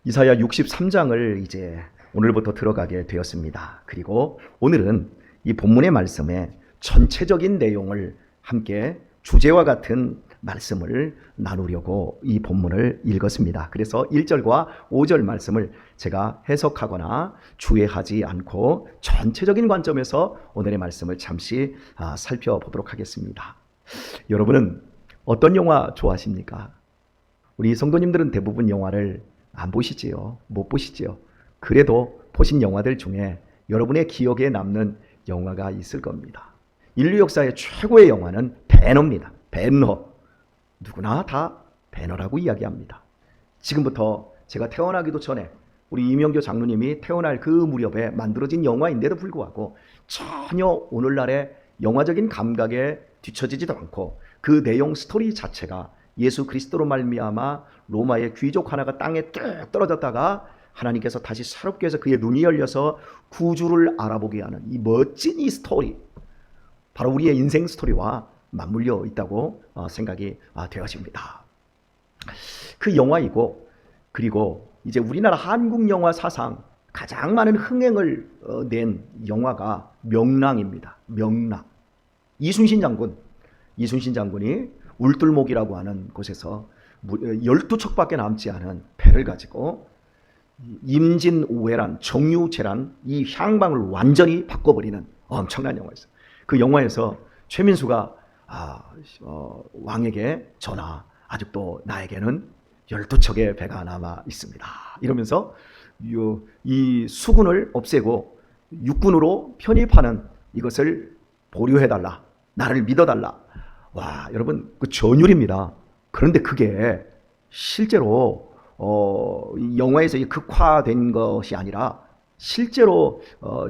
이사야 63장을 이제 오늘부터 들어가게 되었습니다. 그리고 오늘은 이 본문의 말씀에 전체적인 내용을 함께 주제와 같은 말씀을 나누려고 이 본문을 읽었습니다. 그래서 1절과 5절 말씀을 제가 해석하거나 주의하지 않고 전체적인 관점에서 오늘의 말씀을 잠시 살펴보도록 하겠습니다. 여러분은 어떤 영화 좋아하십니까? 우리 성도님들은 대부분 영화를 안 보시지요. 못 보시지요. 그래도 보신 영화들 중에 여러분의 기억에 남는 영화가 있을 겁니다. 인류 역사의 최고의 영화는 배너입니다. 배너. 누구나 다 배너라고 이야기합니다. 지금부터 제가 태어나기도 전에 우리 이명교 장로님이 태어날 그 무렵에 만들어진 영화인데도 불구하고 전혀 오늘날의 영화적인 감각에 뒤처지지도 않고 그 내용 스토리 자체가 예수 그리스도로 말미암아 로마의 귀족 하나가 땅에 뚝 떨어졌다가 하나님께서 다시 새롭게 해서 그의 눈이 열려서 구주를 알아보게 하는 이 멋진 이 스토리, 바로 우리의 인생 스토리와 맞물려 있다고 생각이 되어집니다. 그 영화이고, 그리고 이제 우리나라 한국 영화 사상 가장 많은 흥행을 낸 영화가 명랑입니다. 명랑. 이순신 장군이 울들목이라고 하는 곳에서 12척밖에 남지 않은 배를 가지고 임진우회란, 정유재란 이 향방을 완전히 바꿔버리는 엄청난 영화였어요. 그 영화에서 최민수가 왕에게 전하, 아직도 나에게는 12척의 배가 남아 있습니다. 이러면서 이 수군을 없애고 육군으로 편입하는 이것을 보류해달라, 나를 믿어달라. 와, 여러분, 그 전율입니다. 그런데 그게 실제로 영화에서 극화된 것이 아니라 실제로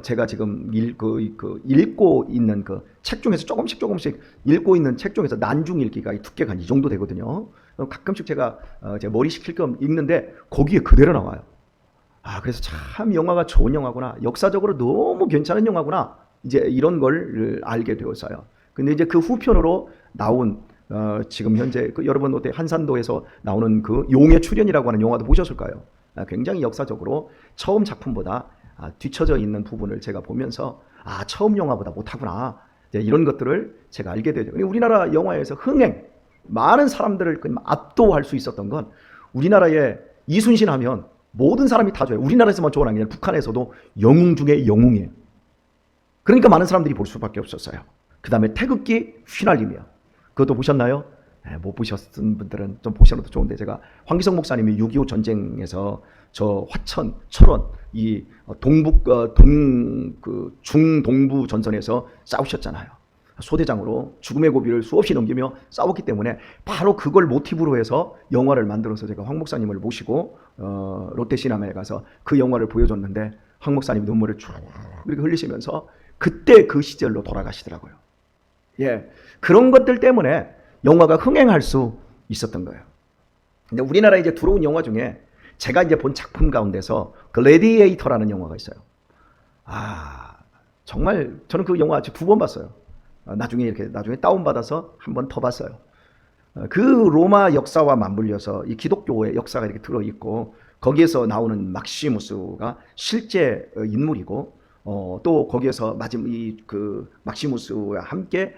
제가 지금 읽고 있는 그 책 중에서 조금씩 읽고 있는 책 중에서 난중 읽기가 두께가 이 정도 되거든요. 가끔씩 제가 제 머리 식힐 겸 읽는데 거기에 그대로 나와요. 그래서 참 영화가 좋은 영화구나, 역사적으로 너무 괜찮은 영화구나, 이제 이런 걸 알게 되었어요. 근데 이제 그 후편으로 나온 지금 현재 여러분 어때 한산도에서 나오는 그 용의 출현이라고 하는 영화도 보셨을까요? 굉장히 역사적으로 처음 작품보다 뒤처져 있는 부분을 제가 보면서 처음 영화보다 못하구나, 이런 것들을 제가 알게 되죠. 우리나라 영화에서 흥행, 많은 사람들을 압도할 수 있었던 건 우리나라에 이순신 하면 모든 사람이 다 좋아해요. 우리나라에서만 좋아하는 게 아니라 북한에서도 영웅 중에 영웅이에요. 그러니까 많은 사람들이 볼 수밖에 없었어요. 그 다음에 태극기 휘날리며, 그것도 보셨나요? 못 보셨던 분들은 좀 보셔도 좋은데, 제가 황기성 목사님이 6.25 전쟁에서 저 화천, 철원 이 중동부 전선에서 싸우셨잖아요. 소대장으로 죽음의 고비를 수없이 넘기며 싸웠기 때문에 바로 그걸 모티브로 해서 영화를 만들어서 제가 황 목사님을 모시고 롯데시네마에 가서 그 영화를 보여줬는데 황 목사님이 눈물을 쭉 이렇게 흘리시면서 그때 그 시절로 돌아가시더라고요. 예, 그런 것들 때문에 영화가 흥행할 수 있었던 거예요. 근데 우리나라에 이제 들어온 영화 중에 제가 이제 본 작품 가운데서 글래디에이터라는 영화가 있어요. 정말 저는 그 영화 2번 봤어요. 나중에 다운받아서 한 번 더 봤어요. 그 로마 역사와 맞물려서 이 기독교의 역사가 이렇게 들어있고, 거기에서 나오는 막시무스가 실제 인물이고, 또 거기에서 마지막 그 막시무스와 함께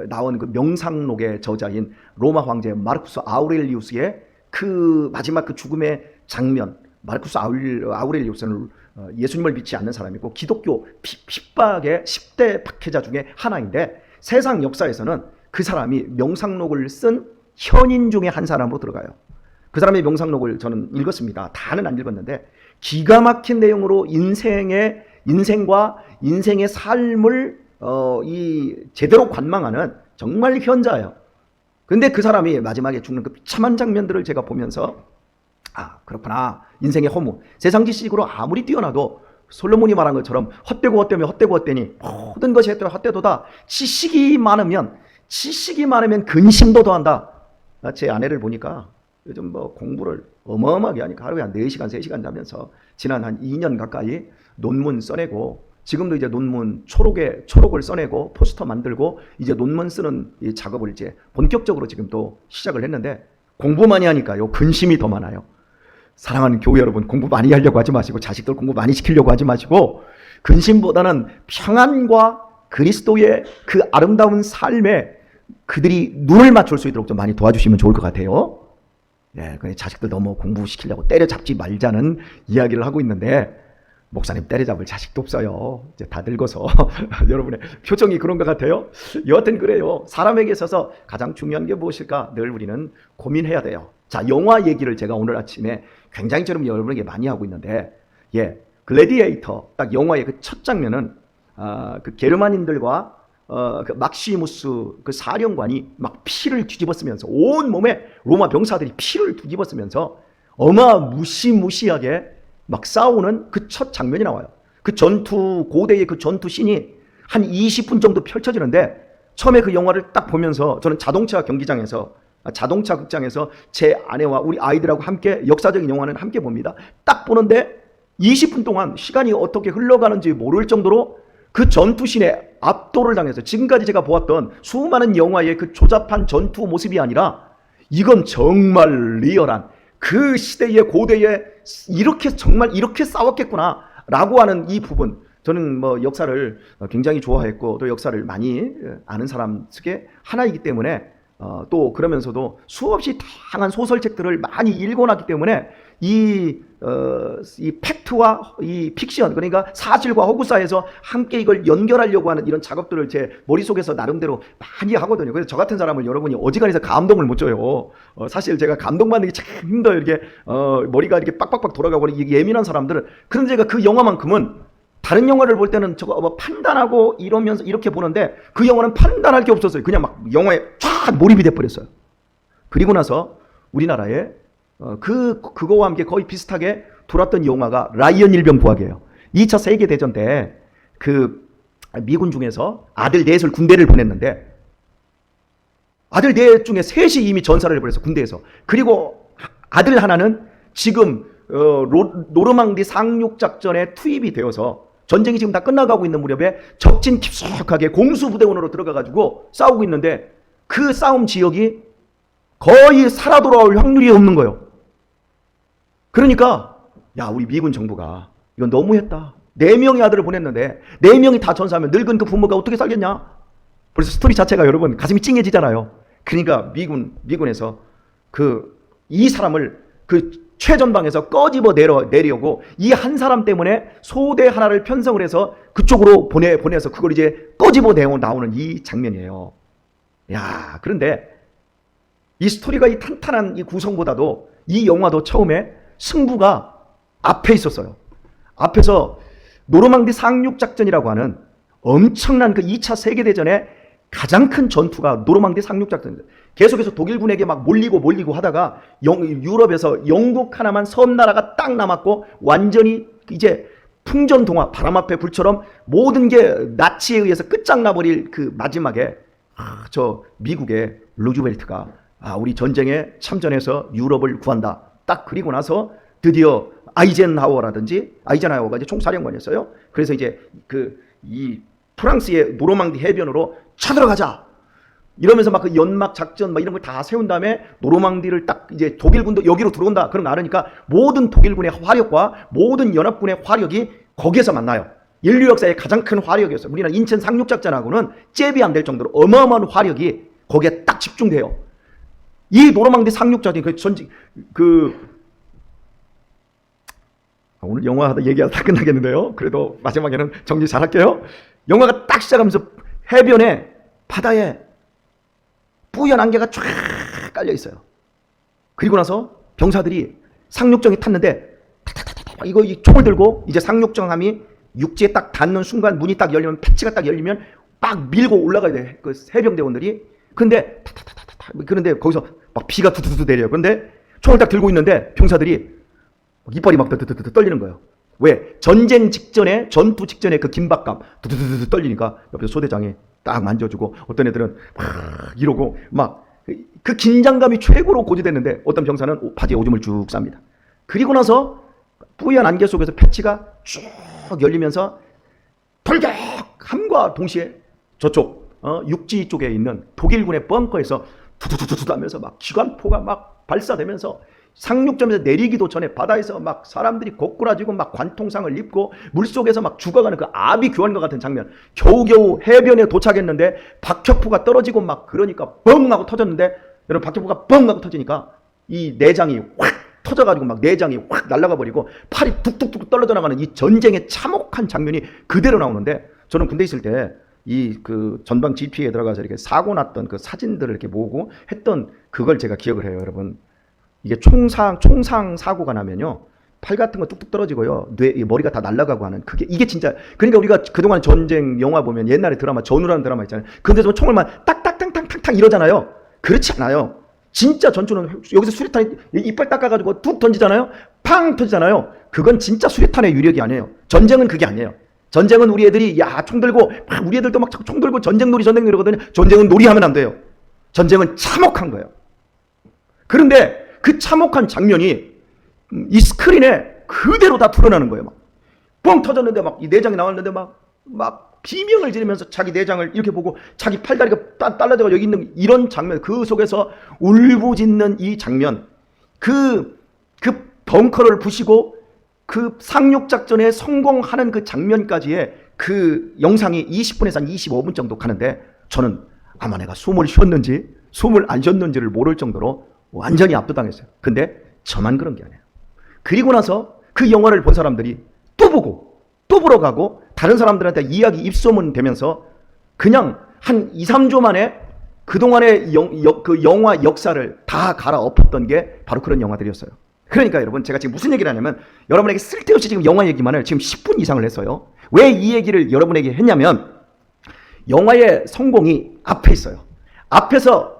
나온 그 명상록의 저자인 로마 황제 마르쿠스 아우렐리우스의 그 마지막 그 죽음의 장면. 마르쿠스 아우렐리우스는 예수님을 믿지 않는 사람이고 기독교 핍박의 10대 박해자 중에 하나인데, 세상 역사에서는 그 사람이 명상록을 쓴 현인 중에 한 사람으로 들어가요. 그 사람의 명상록을 저는 읽었습니다. 다는 안 읽었는데 기가 막힌 내용으로 인생과 인생의 삶을 제대로 관망하는 정말 현자예요. 근데 그 사람이 마지막에 죽는 그 비참한 장면들을 제가 보면서 그렇구나, 인생의 허무, 세상 지식으로 아무리 뛰어나도 솔로몬이 말한 것처럼 헛되니 모든 것이 헛되도다. 지식이 많으면 근심도 더한다. 제 아내를 보니까 요즘 공부를 어마어마하게 하니까 하루에 한 4시간 3시간 자면서 지난 한 2년 가까이 논문 써내고, 지금도 이제 논문 초록을 써내고 포스터 만들고 이제 논문 쓰는 이 작업을 이제 본격적으로 지금 또 시작을 했는데, 공부 많이 하니까요 근심이 더 많아요. 사랑하는 교회 여러분, 공부 많이 하려고 하지 마시고 자식들 공부 많이 시키려고 하지 마시고 근심보다는 평안과 그리스도의 그 아름다운 삶에 그들이 눈을 맞출 수 있도록 좀 많이 도와주시면 좋을 것 같아요. 예, 자식들 너무 공부시키려고 때려잡지 말자는 이야기를 하고 있는데 목사님 때려잡을 자식도 없어요. 이제 다 늙어서 여러분의 표정이 그런 것 같아요. 여하튼 그래요. 사람에게 있어서 가장 중요한 게 무엇일까 늘 우리는 고민해야 돼요. 자, 영화 얘기를 제가 오늘 아침에 굉장히 좀 여러분에게 많이 하고 있는데, 예, 글래디에이터 딱 영화의 그 첫 장면은 그 게르만인들과 그 막시무스 그 사령관이 막 피를 뒤집어 쓰면서 온 몸에 로마 병사들이 피를 뒤집어 쓰면서 어마무시하게 막 싸우는 그 첫 장면이 나와요. 그 전투, 고대의 그 전투 씬이 한 20분 정도 펼쳐지는데, 처음에 그 영화를 딱 보면서 저는 자동차 경기장에서, 자동차 극장에서 제 아내와 우리 아이들하고 함께 역사적인 영화는 함께 봅니다. 딱 보는데 20분 동안 시간이 어떻게 흘러가는지 모를 정도로 그 전투 씬에 압도를 당해서, 지금까지 제가 보았던 수많은 영화의 그 조잡한 전투 모습이 아니라 이건 정말 리얼한 그 시대의 고대에 이렇게 정말 이렇게 싸웠겠구나 라고 하는 이 부분, 저는 뭐 역사를 굉장히 좋아했고 또 역사를 많이 아는 사람 중에 하나이기 때문에 또 그러면서도 수없이 다양한 소설책들을 많이 읽어놨기 때문에 이 팩트와 이 픽션, 그러니까 사실과 허구 사이에서 함께 이걸 연결하려고 하는 이런 작업들을 제 머릿속에서 나름대로 많이 하거든요. 그래서 저 같은 사람을 여러분이 어지간해서 감동을 못 줘요. 사실 제가 감동받는 게 참 힘들어요. 이렇게 머리가 이렇게 빡빡빡 돌아가고 예민한 사람들은. 그런데 제가 그 영화만큼은 다른 영화를 볼 때는 저거 뭐 판단하고 이러면서 이렇게 보는데 그 영화는 판단할 게 없었어요. 그냥 막 영화에 쫙 몰입이 돼버렸어요. 그리고 나서 우리나라에 그거와 함께 거의 비슷하게 돌았던 영화가 라이언 일병 부학이에요. 2차 세계대전 때 그 미군 중에서 아들 넷을 군대를 보냈는데 아들 넷 중에 셋이 이미 전사를 해버렸어, 군대에서. 그리고 아들 하나는 지금 노르망디 상륙작전에 투입이 되어서 전쟁이 지금 다 끝나가고 있는 무렵에 적진 깊숙하게 공수부대원으로 들어가가지고 싸우고 있는데 그 싸움 지역이 거의 살아 돌아올 확률이 없는 거예요. 그러니까 야, 우리 미군 정부가 이건 너무했다. 4명의 아들을 보냈는데 4명이 다 전사하면 늙은 그 부모가 어떻게 살겠냐. 벌써 스토리 자체가 여러분 가슴이 찡해지잖아요. 그러니까 미군에서 이 사람을 그 최전방에서 꺼집어 내려고 이 한 사람 때문에 소대 하나를 편성을 해서 그쪽으로 보내서 그걸 이제 꺼집어 나오는 이 장면이에요. 야, 그런데 이 스토리가 이 탄탄한 이 구성보다도 이 영화도 처음에 승부가 앞에 있었어요. 앞에서 노르망디 상륙작전이라고 하는 엄청난 그 2차 세계대전의 가장 큰 전투가 노르망디 상륙작전입니다. 계속해서 독일군에게 막 몰리고 하다가 유럽에서 영국 하나만 섬나라가 딱 남았고 완전히 이제 풍전동화, 바람 앞에 불처럼 모든 게 나치에 의해서 끝장나버릴 그 마지막에 저 미국의 루즈벨트가 우리 전쟁에 참전해서 유럽을 구한다. 딱 그리고 나서 드디어 아이젠하워가 이제 총사령관이었어요. 그래서 이제 이 프랑스의 노르망디 해변으로 쳐들어가자 이러면서 막 그 연막 작전 막 이런 걸 다 세운 다음에 노르망디를 딱 이제 독일군도 여기로 들어온다 그런 거 알으니까 모든 독일군의 화력과 모든 연합군의 화력이 거기에서 만나요. 인류 역사의 가장 큰 화력이었어요. 우리나라 인천 상륙작전하고는 잽이 안 될 정도로 어마어마한 화력이 거기에 딱 집중돼요. 이 노르망디 상륙작전이 오늘 영화 얘기하다 다 끝나겠는데요. 그래도 마지막에는 정리 잘할게요. 영화가 딱 시작하면서 해변에 바다에 뿌연 안개가 쫙 깔려 있어요. 그리고 나서 병사들이 상륙정에 탔는데 이거 총을 들고 이제 상륙정함이 육지에 딱 닿는 순간 문이 딱 열리면 패치가 딱 열리면 막 밀고 올라가야 돼. 그 해병대원들이. 그런데 거기서 막 비가 두두두 내려요. 그런데 총을 딱 들고 있는데 병사들이 이빨이 막 떨리는 거예요. 왜? 전쟁 직전에, 전투 직전에 그 긴박감 두두두두 떨리니까 옆에서 소대장이 딱 만져주고 어떤 애들은 막 이러고 막 그 긴장감이 최고로 고조됐는데 어떤 병사는 바지에 오줌을 쭉 쌉니다. 그리고 나서 뿌연 안개 속에서 패치가 쭉 열리면서 돌격함과 동시에 저쪽 육지 쪽에 있는 독일군의 벙커에서 두두두두 하면서 막 기관포가 막 발사되면서 상륙점에서 내리기도 전에 바다에서 막 사람들이 고꾸라지고 막 관통상을 입고 물속에서 막 죽어가는 그 아비 규환과 같은 장면. 겨우겨우 해변에 도착했는데 박격포가 떨어지고 막 그러니까 뻥 하고 터졌는데, 여러분 박격포가 뻥 하고 터지니까 이 내장이 확 터져가지고 막 내장이 확 날아가 버리고 팔이 뚝뚝뚝 떨어져 나가는 이 전쟁의 참혹한 장면이 그대로 나오는데, 저는 군대 있을 때 이 그 전방 GP에 들어가서 이렇게 사고 났던 그 사진들을 이렇게 모으고 했던 그걸 제가 기억을 해요. 여러분, 이게 총상 사고가 나면요, 팔 같은 거 뚝뚝 떨어지고요, 머리가 다 날아가고 하는, 이게 진짜. 그러니까 우리가 그동안 전쟁 영화 보면 옛날에 드라마 전우라는 드라마 있잖아요. 근데서 총을만 딱딱탕탕탕탕 이러잖아요. 그렇지 않아요. 진짜 전투는 여기서 수류탄이 이빨 닦아가지고 툭 던지잖아요. 팡 터지잖아요. 그건 진짜 수류탄의 유력이 아니에요. 전쟁은 그게 아니에요. 전쟁은 우리 애들이 총 들고 막, 우리 애들도 막 총 들고 전쟁놀이 이러거든요. 전쟁은 놀이하면 안 돼요. 전쟁은 참혹한 거예요. 그런데 그 참혹한 장면이 이 스크린에 그대로 다 드러나는 거예요. 막 뻥 터졌는데 막 이 내장이 나왔는데 막 비명을 지르면서 자기 내장을 이렇게 보고 자기 팔다리가 딸라져가 여기 있는 이런 장면, 그 속에서 울부짖는 이 장면, 그 벙커를 부시고 그 상륙작전에 성공하는 그 장면까지의 그 영상이 20분에서 한 25분 정도 가는데, 저는 아마 내가 숨을 쉬었는지 숨을 안 쉬었는지를 모를 정도로 완전히 압도당했어요. 근데 저만 그런 게 아니에요. 그리고 나서 그 영화를 본 사람들이 또 보고 또 보러 가고 다른 사람들한테 이야기 입소문 되면서 그냥 한 2, 3조 만에 그동안의 그 영화 역사를 다 갈아엎었던 게 바로 그런 영화들이었어요. 그러니까 여러분, 제가 지금 무슨 얘기를 하냐면, 여러분에게 쓸데없이 지금 영화 얘기만을 지금 10분 이상을 했어요. 왜 이 얘기를 여러분에게 했냐면, 영화의 성공이 앞에 있어요. 앞에서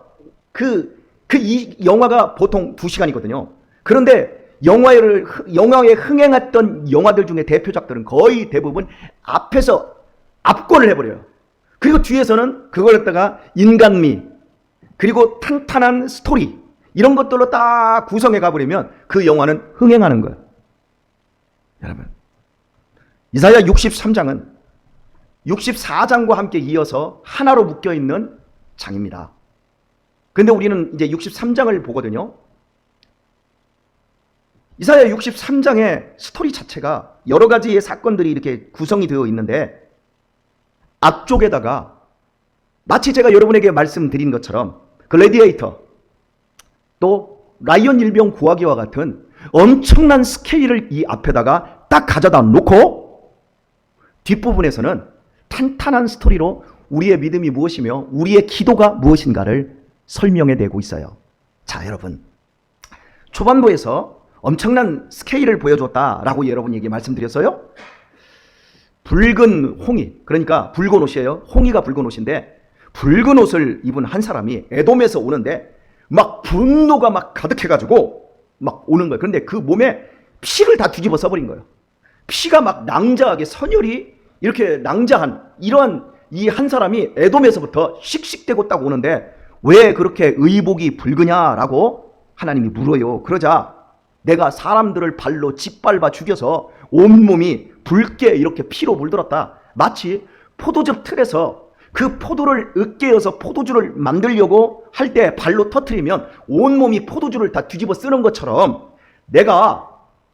이 영화가 보통 2시간이거든요. 그런데 영화에 흥행했던 영화들 중에 대표작들은 거의 대부분 앞에서 압권을 해버려요. 그리고 뒤에서는 그걸 갖다가 인간미, 그리고 탄탄한 스토리, 이런 것들로 딱 구성해 가버리면 그 영화는 흥행하는 거예요. 여러분, 이사야 63장은 64장과 함께 이어서 하나로 묶여있는 장입니다. 근데 우리는 이제 63장을 보거든요. 이사야 63장의 스토리 자체가 여러 가지의 사건들이 이렇게 구성이 되어 있는데, 앞쪽에다가 마치 제가 여러분에게 말씀드린 것처럼 글래디에이터, 또 라이언 일병 구하기와 같은 엄청난 스케일을 이 앞에다가 딱 가져다 놓고, 뒷부분에서는 탄탄한 스토리로 우리의 믿음이 무엇이며 우리의 기도가 무엇인가를 설명해내고 있어요. 자, 여러분, 초반부에서 엄청난 스케일을 보여줬다라고 여러분에게 말씀드렸어요. 붉은 홍이, 그러니까 붉은 옷이에요. 홍이가 붉은 옷인데, 붉은 옷을 입은 한 사람이 에돔에서 오는데 막 분노가 막 가득해가지고 막 오는 거예요. 그런데 그 몸에 피를 다 뒤집어 써버린 거예요. 피가 막 낭자하게, 선혈이 이렇게 낭자한 이러한 이 한 사람이 에돔에서부터 씩씩대고 딱 오는데, 왜 그렇게 의복이 붉으냐라고 하나님이 물어요. 그러자 내가 사람들을 발로 짓밟아 죽여서 온몸이 붉게 이렇게 피로 물들었다. 마치 포도즙 틀에서 그 포도를 으깨어서 포도주를 만들려고 할 때 발로 터뜨리면 온몸이 포도주를 다 뒤집어 쓰는 것처럼, 내가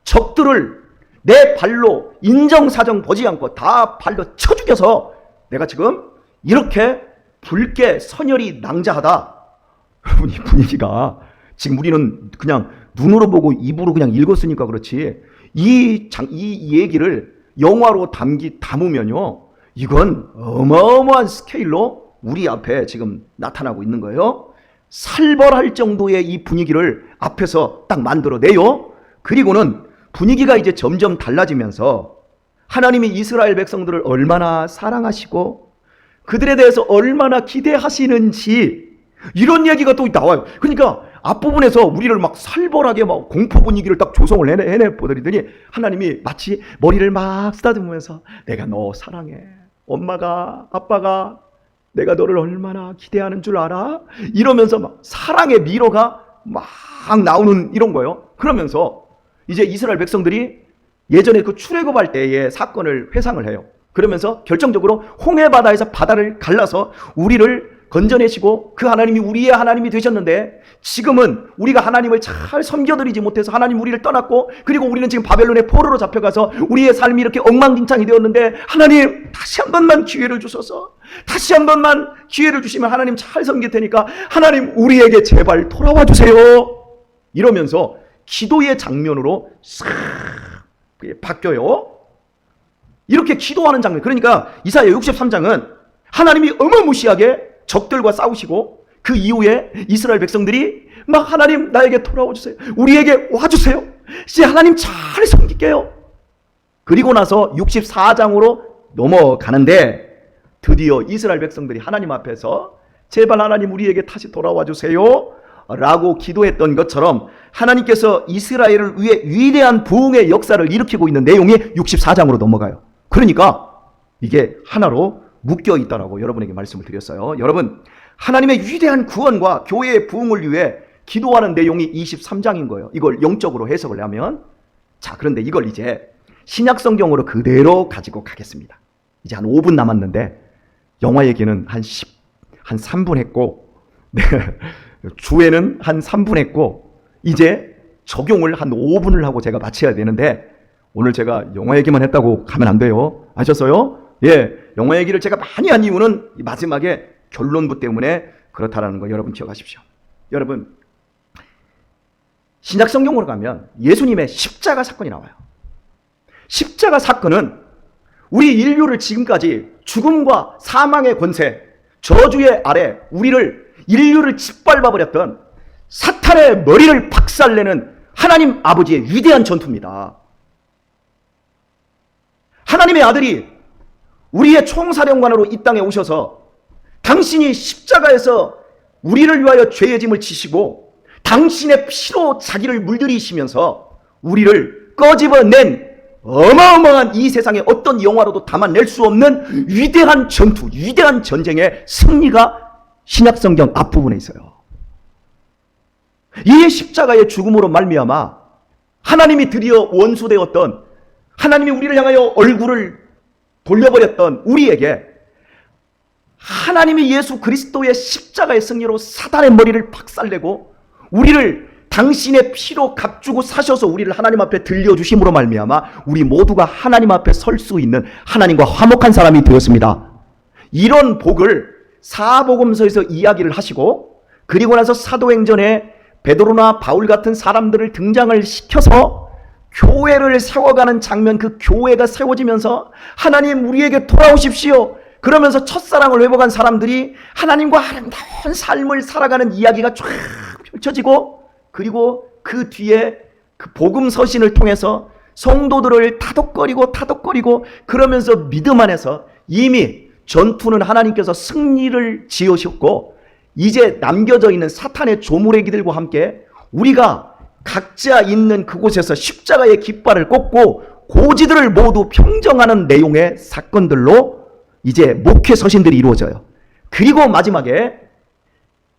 적들을 내 발로 인정사정 보지 않고 다 발로 쳐 죽여서 내가 지금 이렇게 붉게 선혈이 낭자하다. 여러분, 이 분위기가 지금 우리는 그냥 눈으로 보고 입으로 그냥 읽었으니까 그렇지, 이 얘기를 영화로 담으면요, 이건 어마어마한 스케일로 우리 앞에 지금 나타나고 있는 거예요. 살벌할 정도의 이 분위기를 앞에서 딱 만들어내요. 그리고는 분위기가 이제 점점 달라지면서 하나님이 이스라엘 백성들을 얼마나 사랑하시고 그들에 대해서 얼마나 기대하시는지, 이런 얘기가 또 나와요. 그러니까 앞부분에서 우리를 막 살벌하게 막 공포 분위기를 딱 조성을 해내버리더니 하나님이 마치 머리를 막 쓰다듬으면서, 내가 너 사랑해. 엄마가, 아빠가 내가 너를 얼마나 기대하는 줄 알아? 이러면서 막 사랑의 미로가 막 나오는 이런 거예요. 그러면서 이제 이스라엘 백성들이 예전에 그 출애굽할 때의 사건을 회상을 해요. 그러면서 결정적으로 홍해 바다에서 바다를 갈라서 우리를 건져내시고 그 하나님이 우리의 하나님이 되셨는데 지금은 우리가 하나님을 잘 섬겨드리지 못해서 하나님 우리를 떠났고 그리고 우리는 지금 바벨론의 포로로 잡혀가서 우리의 삶이 이렇게 엉망진창이 되었는데 하나님 다시 한 번만 기회를 주셔서 다시 한 번만 기회를 주시면 하나님 잘 섬길 테니까 하나님 우리에게 제발 돌아와 주세요. 이러면서 기도의 장면으로 싹 바뀌어요. 이렇게 기도하는 장면. 그러니까 이사야 63장은 하나님이 어마무시하게 적들과 싸우시고 그 이후에 이스라엘 백성들이 막 하나님 나에게 돌아와 주세요. 우리에게 와주세요. 이제 하나님 잘 섬길게요. 그리고 나서 64장으로 넘어가는데 드디어 이스라엘 백성들이 하나님 앞에서 제발 하나님 우리에게 다시 돌아와 주세요 라고 기도했던 것처럼 하나님께서 이스라엘을 위해 위대한 부흥의 역사를 일으키고 있는 내용이 64장으로 넘어가요. 그러니까 이게 하나로 묶여 있다라고 여러분에게 말씀을 드렸어요. 여러분, 하나님의 위대한 구원과 교회의 부흥을 위해 기도하는 내용이 23장인 거예요. 이걸 영적으로 해석을 하면. 자, 그런데 이걸 이제 신약 성경으로 그대로 가지고 가겠습니다. 이제 한 5분 남았는데 영화 얘기는 한 3분 했고 네, 주에는 한 3분 했고 이제 적용을 한 5분을 하고 제가 마쳐야 되는데 오늘 제가 영화 얘기만 했다고 가면 안 돼요. 아셨어요? 예, 영화 얘기를 제가 많이 한 이유는 마지막에 결론부 때문에 그렇다라는 거 여러분 기억하십시오. 여러분, 신약 성경으로 가면 예수님의 십자가 사건이 나와요. 십자가 사건은 우리 인류를 지금까지 죽음과 사망의 권세, 저주의 아래 인류를 짓밟아버렸던 사탄의 머리를 박살내는 하나님 아버지의 위대한 전투입니다. 하나님의 아들이 우리의 총사령관으로 이 땅에 오셔서 당신이 십자가에서 우리를 위하여 죄의 짐을 지시고 당신의 피로 자기를 물들이시면서 우리를 꺼집어낸 어마어마한 이 세상의 어떤 영화로도 담아낼 수 없는 위대한 전투, 위대한 전쟁의 승리가 신약성경 앞부분에 있어요. 이 십자가의 죽음으로 말미암아 하나님이 드디어 원수되었던, 하나님이 우리를 향하여 얼굴을 돌려버렸던 우리에게 하나님이 예수 그리스도의 십자가의 승리로 사단의 머리를 박살내고 우리를 당신의 피로 값주고 사셔서 우리를 하나님 앞에 들려주심으로 말미암아 우리 모두가 하나님 앞에 설 수 있는 하나님과 화목한 사람이 되었습니다. 이런 복을 사복음서에서 이야기를 하시고 그리고 나서 사도행전에 베드로나 바울 같은 사람들을 등장을 시켜서 교회를 세워가는 장면, 그 교회가 세워지면서 하나님 우리에게 돌아오십시오 그러면서 첫사랑을 회복한 사람들이 하나님과 아름다운 삶을 살아가는 이야기가 쫙 펼쳐지고 그리고 그 뒤에 그 복음 서신을 통해서 성도들을 타독거리고 그러면서 믿음 안에서 이미 전투는 하나님께서 승리를 지으셨고 이제 남겨져 있는 사탄의 조무래기들과 함께 우리가 각자 있는 그곳에서 십자가의 깃발을 꽂고 고지들을 모두 평정하는 내용의 사건들로 이제 목회 서신들이 이루어져요. 그리고 마지막에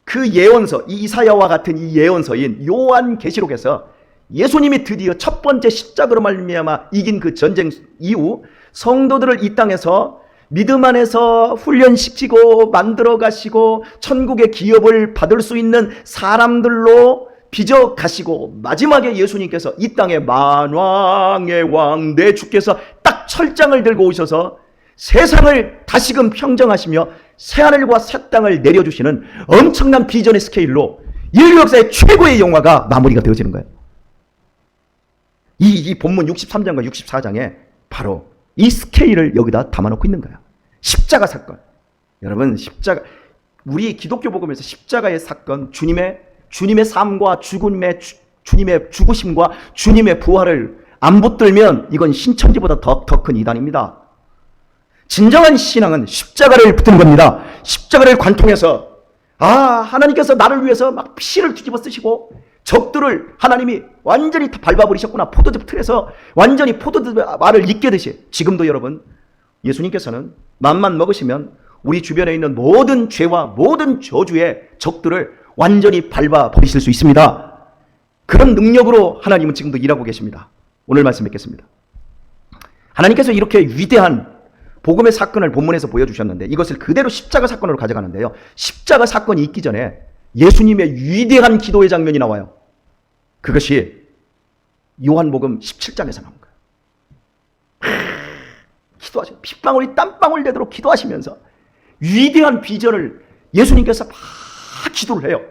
그 예언서, 이 이사야와 같은 이 예언서인 요한계시록에서 예수님이 드디어 첫 번째 십자가로 말미암아 이긴 그 전쟁 이후 성도들을 이 땅에서 믿음 안에서 훈련시키고 만들어 가시고 천국의 기업을 받을 수 있는 사람들로 빚어 가시고 마지막에 예수님께서 이 땅에 만왕의 왕 내 주께서 딱 철장을 들고 오셔서 세상을 다시금 평정하시며 새하늘과 새 땅을 내려주시는 엄청난 비전의 스케일로 인류 역사의 최고의 영화가 마무리가 되어지는 거예요. 이 본문 63장과 64장에 바로 이 스케일을 여기다 담아놓고 있는 거예요. 십자가 사건. 여러분, 십자가, 우리 기독교 복음에서 십자가의 사건, 주님의 삶과 주님의 죽으심과 주님의 부활을 안 붙들면 이건 신천지보다 더 큰 이단입니다. 진정한 신앙은 십자가를 붙드는 겁니다. 십자가를 관통해서 하나님께서 나를 위해서 막 피를 뒤집어 쓰시고 적들을 하나님이 완전히 다 밟아버리셨구나. 포도즙 틀에서 완전히 포도즙 알을 익게듯이 지금도 여러분 예수님께서는 맘만 먹으시면 우리 주변에 있는 모든 죄와 모든 저주의 적들을 완전히 밟아버리실 수 있습니다. 그런 능력으로 하나님은 지금도 일하고 계십니다. 오늘 말씀 뵙겠습니다. 하나님께서 이렇게 위대한 복음의 사건을 본문에서 보여주셨는데 이것을 그대로 십자가 사건으로 가져가는데요. 십자가 사건이 있기 전에 예수님의 위대한 기도의 장면이 나와요. 그것이 요한복음 17장에서 나온 거예요. 기도하시고 핏방울이 땀방울 되도록 기도하시면서 위대한 비전을 예수님께서 막 기도를 해요.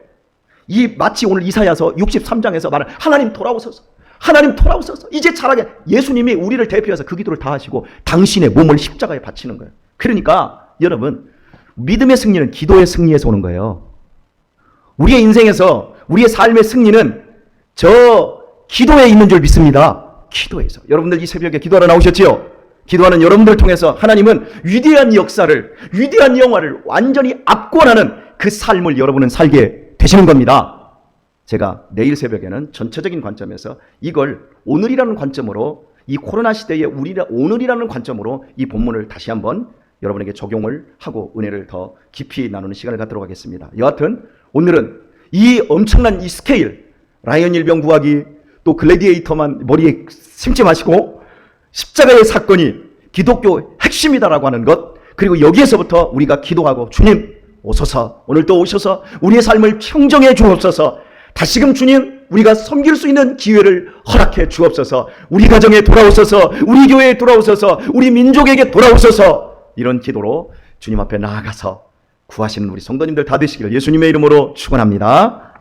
이 마치 오늘 이사야서 63장에서 말하는 하나님 돌아오소서, 하나님 돌아오소서. 이제 차라리 예수님이 우리를 대표해서 그 기도를 다 하시고 당신의 몸을 십자가에 바치는 거예요. 그러니까 여러분, 믿음의 승리는 기도의 승리에서 오는 거예요. 우리의 인생에서 우리의 삶의 승리는 저 기도에 있는 줄 믿습니다. 기도에서. 여러분들 이 새벽에 기도하러 나오셨지요? 기도하는 여러분들 통해서 하나님은 위대한 역사를, 위대한 영화를 완전히 압권하는 그 삶을 여러분은 살게 되시는 겁니다. 제가 내일 새벽에는 전체적인 관점에서 이걸 오늘이라는 관점으로, 이 코로나 시대의 오늘이라는 관점으로 이 본문을 다시 한번 여러분에게 적용을 하고 은혜를 더 깊이 나누는 시간을 갖도록 하겠습니다. 여하튼 오늘은 이 엄청난 이 스케일, 라이언 일병 구하기, 또 글래디에이터만 머리에 심지 마시고 십자가의 사건이 기독교 핵심이다라고 하는 것, 그리고 여기에서부터 우리가 기도하고 주님 오소서, 오늘 또 오셔서 우리의 삶을 평정해 주옵소서, 다시금 주님 우리가 섬길 수 있는 기회를 허락해 주옵소서, 우리 가정에 돌아오소서, 우리 교회에 돌아오소서, 우리 민족에게 돌아오소서, 이런 기도로 주님 앞에 나아가서 구하시는 우리 성도님들 다 되시기를 예수님의 이름으로 축원합니다.